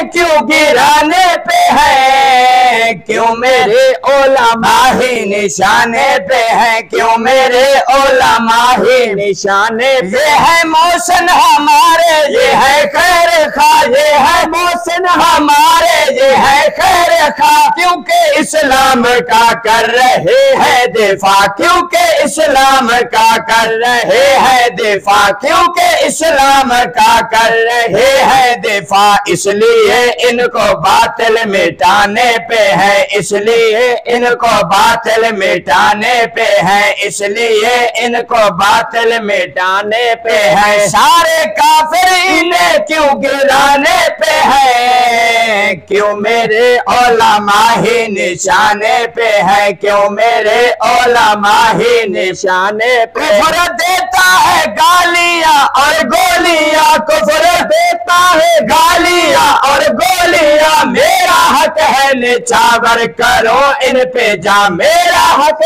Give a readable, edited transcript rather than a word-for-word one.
क्यों गिराने पे है, क्यों मेरे उलमा ही निशाने पे है, क्यों मेरे उलमा ही निशाने पे। ये है मोहसिन हमारे, ये है खैर खा, ये है मोहसिन हमारे, ये है खैर खा, क्योंकि इस्लाम का कर रहे हैं दिफा, क्योंकि इस्लाम का कर रहे हैं दिफा, क्योंकि इस्लाम का कर रहे हैं दिफा। इसलिए इनको बातिल मिटाने पे है, इसलिए इनको बातिल मिटाने पे है, इसलिए इनको बातिल मिटाने पे है। सारे काफिर इन्हें क्यों गिराने पे है, क्यों मेरे उलमा ही निशाने पे है, क्यों मेरे उलमा ही निशाने पे। कुफ्र देता है गालियां और गोलियां, कुफ्र देता है गालियां और गोलियां, मेरा हक है निछावर करो इन पे जा, मेरा हक